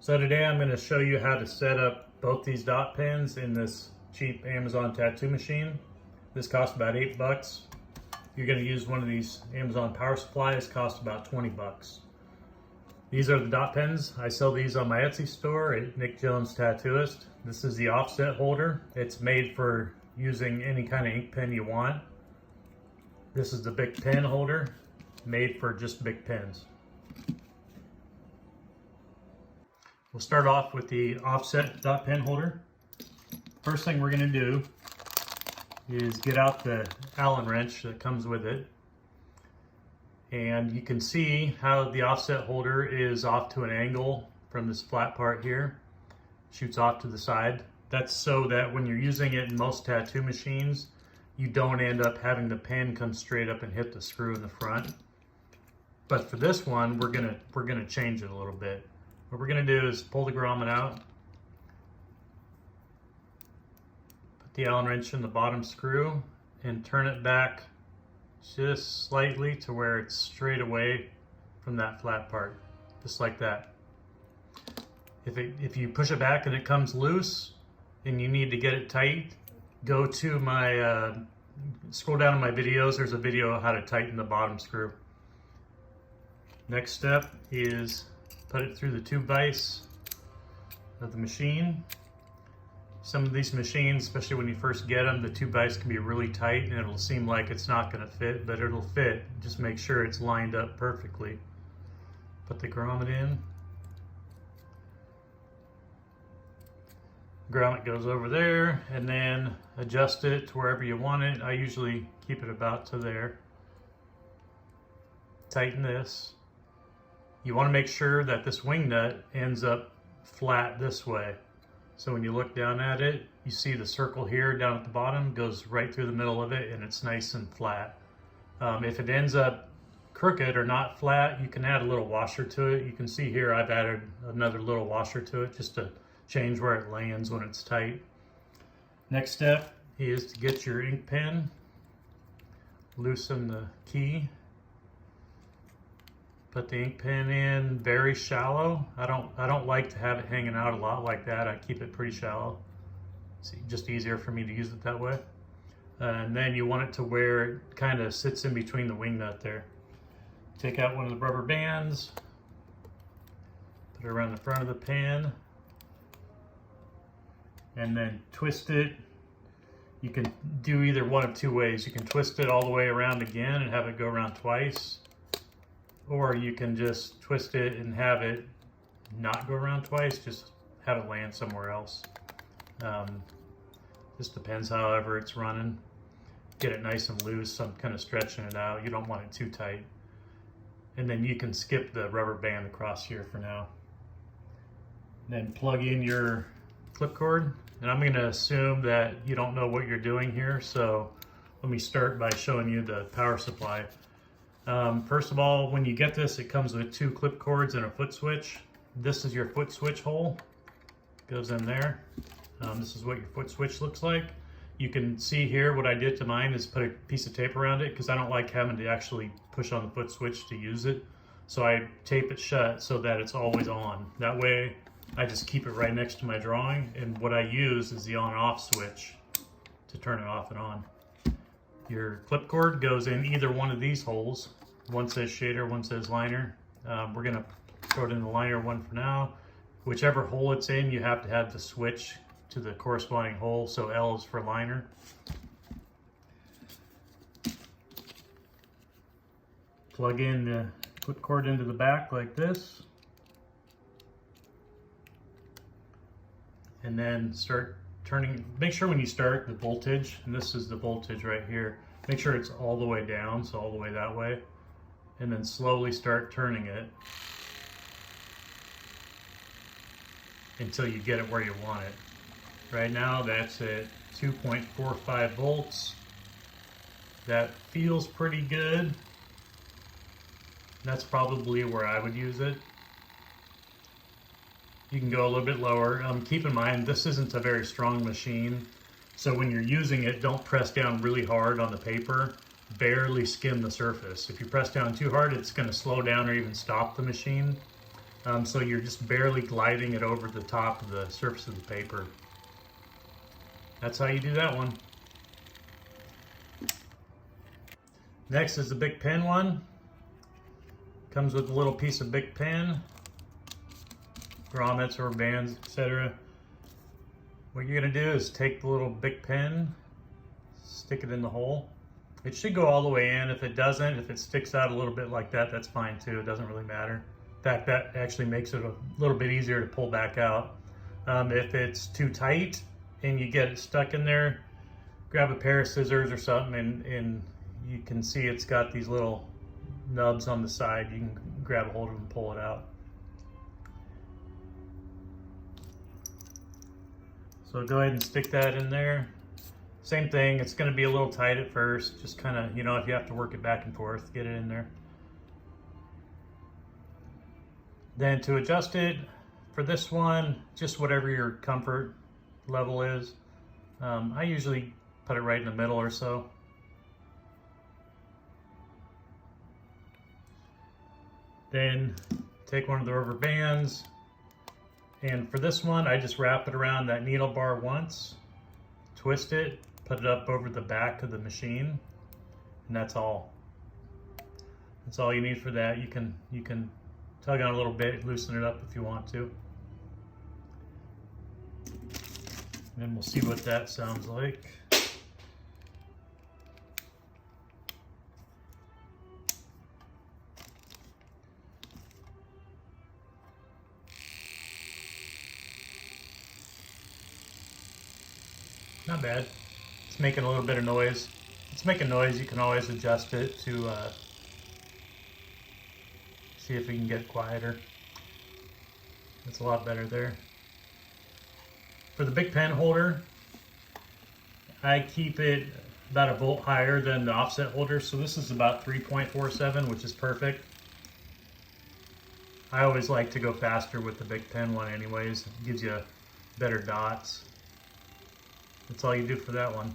So today I'm going to show you how to set up both these dot pens in this cheap Amazon tattoo machine. This costs about $8. If you're going to use one of these Amazon power supplies, cost about 20 bucks. These are the dot pens. I sell these on my Etsy store at Nick Jones Tattooist. This is the offset holder. It's made for using any kind of ink pen you want. This is the big pen holder, made for just big pens. We'll start off with the offset dot pen holder. First thing we're going to do is get out the Allen wrench that comes with it. And you can see how the offset holder is off to an angle from this flat part here. Shoots off to the side. That's so that when you're using it in most tattoo machines, you don't end up having the pen come straight up and hit the screw in the front. But for this one, we're gonna change it a little bit. What we're gonna do is pull the grommet out, put the Allen wrench in the bottom screw, and turn it back just slightly to where it's straight away from that flat part, just like that. If you push it back and it comes loose and you need to get it tight, go to my, scroll down in my videos, there's a video on how to tighten the bottom screw. Next step is put it through the tube vise of the machine. Some of these machines, especially when you first get them, the tube vise can be really tight and it'll seem like it's not going to fit, but it'll fit. Just make sure it's lined up perfectly. Put the grommet in. Grommet goes over there, and then adjust it to wherever you want it. I usually keep it about to there. Tighten this. You want to make sure that this wing nut ends up flat this way. So when you look down at it, you see the circle here down at the bottom goes right through the middle of it, and it's nice and flat. If it ends up crooked or not flat, you can add a little washer to it. You can see here I've added another little washer to it just to change where it lands when it's tight. Next step is to get your ink pen, loosen the key, put the ink pen in very shallow. I don't like to have it hanging out a lot like that. I keep it pretty shallow. It's just easier for me to use it that way. And then you want it to where it kind of sits in between the wing nut there. Take out one of the rubber bands, put it around the front of the pen, and then twist it. You can do either one of two ways. You can twist it all the way around again and have it go around twice, or you can just twist it and have it not go around twice, just have it land somewhere else. Just depends however it's running. Get it nice and loose. I'm kind of stretching it out. You don't want it too tight. And then you can skip the rubber band across here for now. Then plug in your clip cord. And I'm going to assume that you don't know what you're doing here, so let me start by showing you the power supply. First of all, when you get this, it comes with two clip cords and a foot switch. This is your foot switch hole. Goes in there. This is what your foot switch looks like. You can see here what I did to mine is put a piece of tape around it because I don't like having to actually push on the foot switch to use it. So I tape it shut so that it's always on. That way I just keep it right next to my drawing, and what I use is the on-off switch to turn it off and on. Your clip cord goes in either one of these holes. One says shader, one says liner. We're gonna throw it in the liner one for now. Whichever hole it's in, you have to have the switch to the corresponding hole, so L is for liner. Plug in the clip cord into the back like this. And then start turning. Make sure when you start the voltage, and this is the voltage right here, make sure it's all the way down, so all the way that way. And then slowly start turning it until you get it where you want it. Right now that's at 2.45 volts. That feels pretty good. That's probably where I would use it. You can go a little bit lower. Keep in mind, this isn't a very strong machine, so when you're using it, don't press down really hard on the paper. Barely skim the surface. If you press down too hard, it's going to slow down or even stop the machine. So you're just barely gliding it over the top of the surface of the paper. That's how you do that one. Next is the Bic pen one. Comes with a little piece of Bic pen, grommets or bands, etc. What you're going to do is take the little Bic pen, stick it in the hole. It should go all the way in. If it doesn't, if it sticks out a little bit like that, that's fine too. It doesn't really matter. In fact, that actually makes it a little bit easier to pull back out. If it's too tight and you get it stuck in there, grab a pair of scissors or something, and you can see it's got these little nubs on the side. You can grab a hold of them and pull it out. So go ahead and stick that in there. Same thing, it's going to be a little tight at first. Just kind of, if you have to work it back and forth, get it in there. Then to adjust it, for this one, just whatever your comfort level is. I usually put it right in the middle or so. Then take one of the rubber bands, and for this one, I just wrap it around that needle bar once, twist it, put it up over the back of the machine, and that's all. That's all you need for that. You can tug on a little bit, loosen it up if you want to. And then we'll see what that sounds like. Not bad. It's making a little bit of noise. It's making noise. You can always adjust it to see if we can get quieter. It's a lot better there. For the Bic pen holder, I keep it about a volt higher than the offset holder. So this is about 3.47, which is perfect. I always like to go faster with the Bic pen one anyways. It gives you better dots. That's all you do for that one.